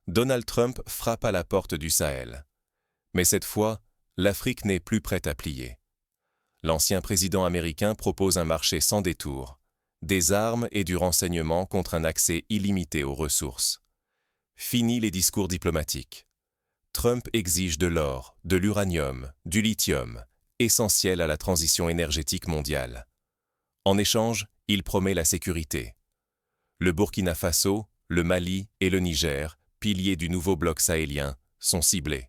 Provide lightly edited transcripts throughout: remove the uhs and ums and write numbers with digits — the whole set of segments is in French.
Donald Trump frappe à la porte du Sahel. Mais cette fois, l'Afrique n'est plus prête à plier. L'ancien président américain propose un marché sans détour, des armes et du renseignement contre un accès illimité aux ressources. Fini les discours diplomatiques. Trump exige de l'or, de l'uranium, du lithium, essentiel à la transition énergétique mondiale. En échange, il promet la sécurité. Le Burkina Faso, le Mali et le Niger, piliers du nouveau bloc sahélien, sont ciblés.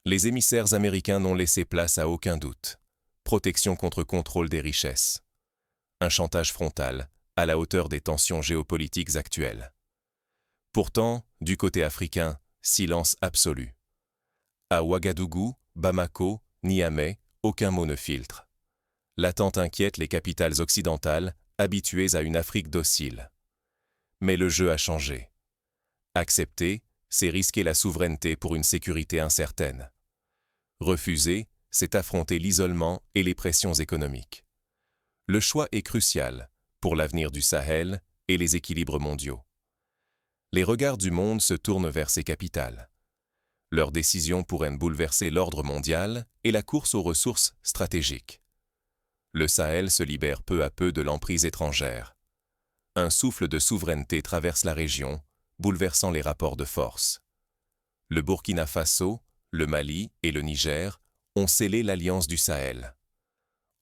Les émissaires américains n'ont laissé place à aucun doute. Protection contre contrôle des richesses. Un chantage frontal, à la hauteur des tensions géopolitiques actuelles. Pourtant, du côté africain, silence absolu. À Ouagadougou, Bamako, Niamey, aucun mot ne filtre. L'attente inquiète les capitales occidentales, habituées à une Afrique docile. Mais le jeu a changé. Accepter, c'est risquer la souveraineté pour une sécurité incertaine. Refuser, c'est affronter l'isolement et les pressions économiques. Le choix est crucial pour l'avenir du Sahel et les équilibres mondiaux. Les regards du monde se tournent vers ces capitales. Leurs décisions pourraient bouleverser l'ordre mondial et la course aux ressources stratégiques. Le Sahel se libère peu à peu de l'emprise étrangère. Un souffle de souveraineté traverse la région, bouleversant les rapports de force. Le Burkina Faso, le Mali et le Niger ont scellé l'alliance du Sahel.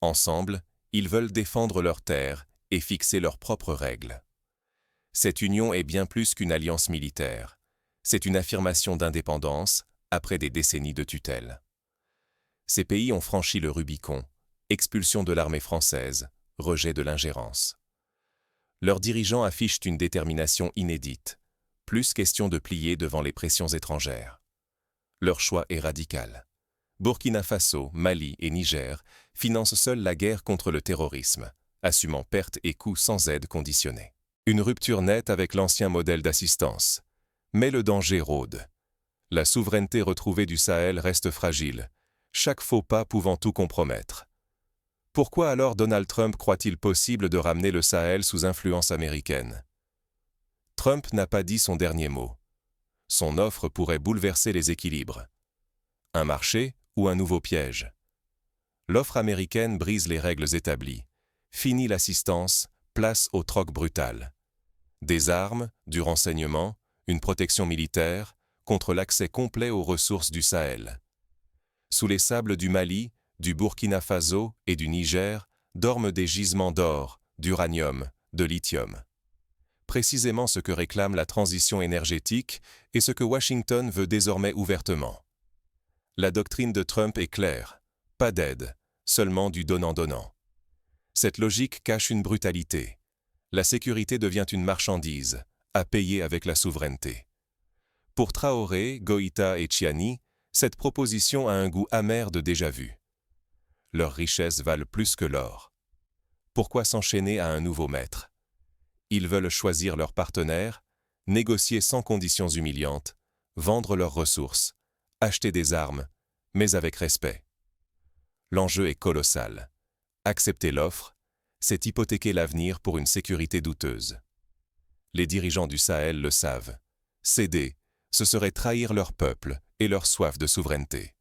Ensemble, ils veulent défendre leurs terres et fixer leurs propres règles. Cette union est bien plus qu'une alliance militaire. C'est une affirmation d'indépendance après des décennies de tutelle. Ces pays ont franchi le Rubicon, expulsion de l'armée française, rejet de l'ingérence. Leurs dirigeants affichent une détermination inédite, plus question de plier devant les pressions étrangères. Leur choix est radical. Burkina Faso, Mali et Niger financent seuls la guerre contre le terrorisme, assumant pertes et coûts sans aide conditionnée. Une rupture nette avec l'ancien modèle d'assistance. Mais le danger rôde. La souveraineté retrouvée du Sahel reste fragile, chaque faux pas pouvant tout compromettre. Pourquoi alors Donald Trump croit-il possible de ramener le Sahel sous influence américaine? Trump n'a pas dit son dernier mot. Son offre pourrait bouleverser les équilibres. Un marché ou un nouveau piège? L'offre américaine brise les règles établies. Fini l'assistance, place au troc brutal. Des armes, du renseignement, une protection militaire, contre l'accès complet aux ressources du Sahel. Sous les sables du Mali, du Burkina Faso et du Niger dorment des gisements d'or, d'uranium, de lithium. Précisément ce que réclame la transition énergétique et ce que Washington veut désormais ouvertement. La doctrine de Trump est claire, pas d'aide, seulement du donnant-donnant. Cette logique cache une brutalité. La sécurité devient une marchandise, à payer avec la souveraineté. Pour Traoré, Goïta et Tchiani, cette proposition a un goût amer de déjà-vu. Leurs richesses valent plus que l'or. Pourquoi s'enchaîner à un nouveau maître? Ils veulent choisir leurs partenaires, négocier sans conditions humiliantes, vendre leurs ressources, acheter des armes, mais avec respect. L'enjeu est colossal. Accepter l'offre, c'est hypothéquer l'avenir pour une sécurité douteuse. Les dirigeants du Sahel le savent. Céder, ce serait trahir leur peuple et leur soif de souveraineté.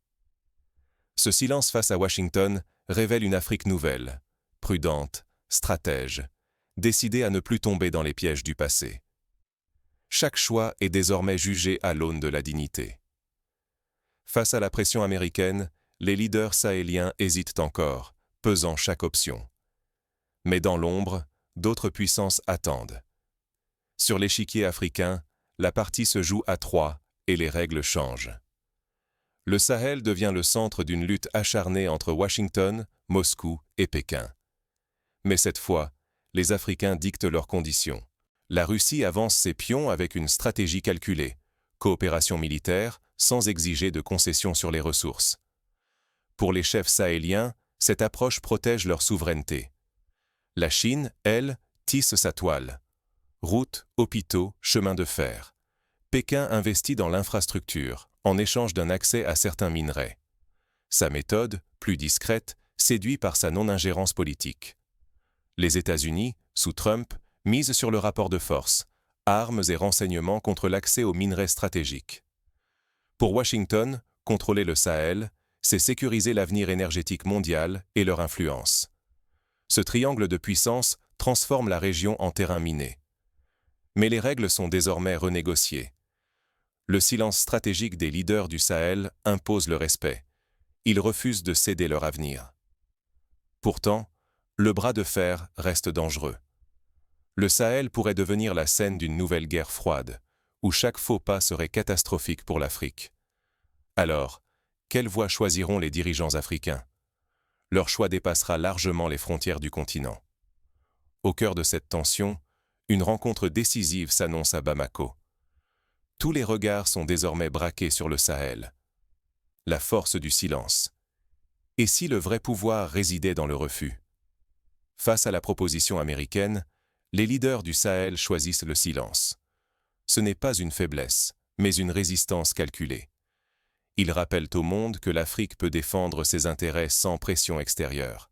Ce silence face à Washington révèle une Afrique nouvelle, prudente, stratège, décidée à ne plus tomber dans les pièges du passé. Chaque choix est désormais jugé à l'aune de la dignité. Face à la pression américaine, les leaders sahéliens hésitent encore, pesant chaque option. Mais dans l'ombre, d'autres puissances attendent. Sur l'échiquier africain, la partie se joue à trois et les règles changent. Le Sahel devient le centre d'une lutte acharnée entre Washington, Moscou et Pékin. Mais cette fois, les Africains dictent leurs conditions. La Russie avance ses pions avec une stratégie calculée, coopération militaire sans exiger de concessions sur les ressources. Pour les chefs sahéliens, cette approche protège leur souveraineté. La Chine, elle, tisse sa toile. Routes, hôpitaux, chemins de fer. Pékin investit dans l'infrastructure, en échange d'un accès à certains minerais. Sa méthode, plus discrète, séduit par sa non-ingérence politique. Les États-Unis, sous Trump, misent sur le rapport de force, armes et renseignements contre l'accès aux minerais stratégiques. Pour Washington, contrôler le Sahel, c'est sécuriser l'avenir énergétique mondial et leur influence. Ce triangle de puissance transforme la région en terrain miné. Mais les règles sont désormais renégociées. Le silence stratégique des leaders du Sahel impose le respect. Ils refusent de céder leur avenir. Pourtant, le bras de fer reste dangereux. Le Sahel pourrait devenir la scène d'une nouvelle guerre froide, où chaque faux pas serait catastrophique pour l'Afrique. Alors, quelle voie choisiront les dirigeants africains? Leur choix dépassera largement les frontières du continent. Au cœur de cette tension, une rencontre décisive s'annonce à Bamako. Tous les regards sont désormais braqués sur le Sahel. La force du silence. Et si le vrai pouvoir résidait dans le refus? Face à la proposition américaine, les leaders du Sahel choisissent le silence. Ce n'est pas une faiblesse, mais une résistance calculée. Ils rappellent au monde que l'Afrique peut défendre ses intérêts sans pression extérieure.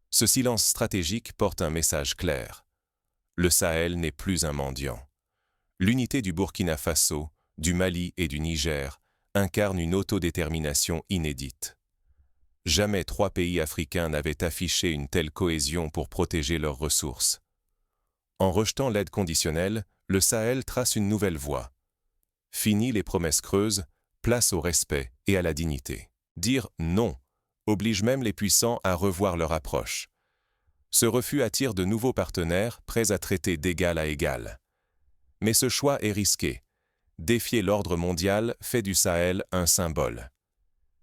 Ce silence stratégique porte un message clair. Le Sahel n'est plus un mendiant. L'unité du Burkina Faso, du Mali et du Niger incarne une autodétermination inédite. Jamais 3 pays africains n'avaient affiché une telle cohésion pour protéger leurs ressources. En rejetant l'aide conditionnelle, le Sahel trace une nouvelle voie. Fini les promesses creuses, place au respect et à la dignité. Dire non oblige même les puissants à revoir leur approche. Ce refus attire de nouveaux partenaires prêts à traiter d'égal à égal. Mais ce choix est risqué. Défier l'ordre mondial fait du Sahel un symbole.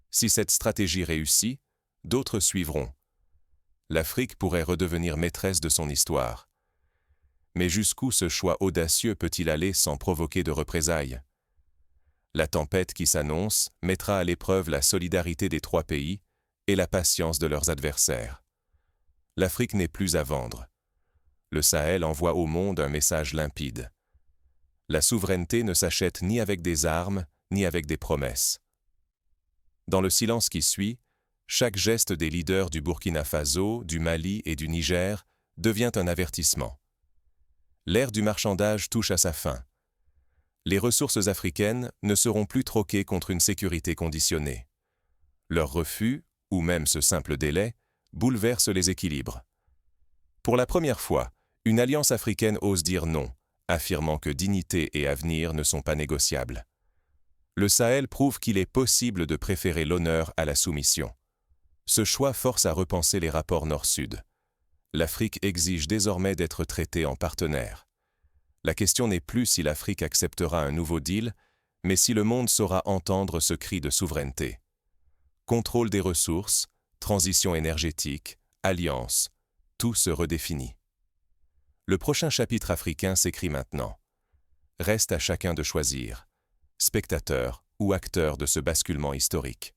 Si cette stratégie réussit, d'autres suivront. L'Afrique pourrait redevenir maîtresse de son histoire. Mais jusqu'où ce choix audacieux peut-il aller sans provoquer de représailles? La tempête qui s'annonce mettra à l'épreuve la solidarité des 3 pays et la patience de leurs adversaires. L'Afrique n'est plus à vendre. Le Sahel envoie au monde un message limpide. La souveraineté ne s'achète ni avec des armes, ni avec des promesses. Dans le silence qui suit, chaque geste des leaders du Burkina Faso, du Mali et du Niger devient un avertissement. L'ère du marchandage touche à sa fin. Les ressources africaines ne seront plus troquées contre une sécurité conditionnée. Leur refus, ou même ce simple délai, bouleverse les équilibres. Pour la première fois, une alliance africaine ose dire non, affirmant que dignité et avenir ne sont pas négociables. Le Sahel prouve qu'il est possible de préférer l'honneur à la soumission. Ce choix force à repenser les rapports Nord-Sud. L'Afrique exige désormais d'être traitée en partenaire. La question n'est plus si l'Afrique acceptera un nouveau deal, mais si le monde saura entendre ce cri de souveraineté. Contrôle des ressources, transition énergétique, alliance, tout se redéfinit. Le prochain chapitre africain s'écrit maintenant. Reste à chacun de choisir, spectateur ou acteur de ce basculement historique.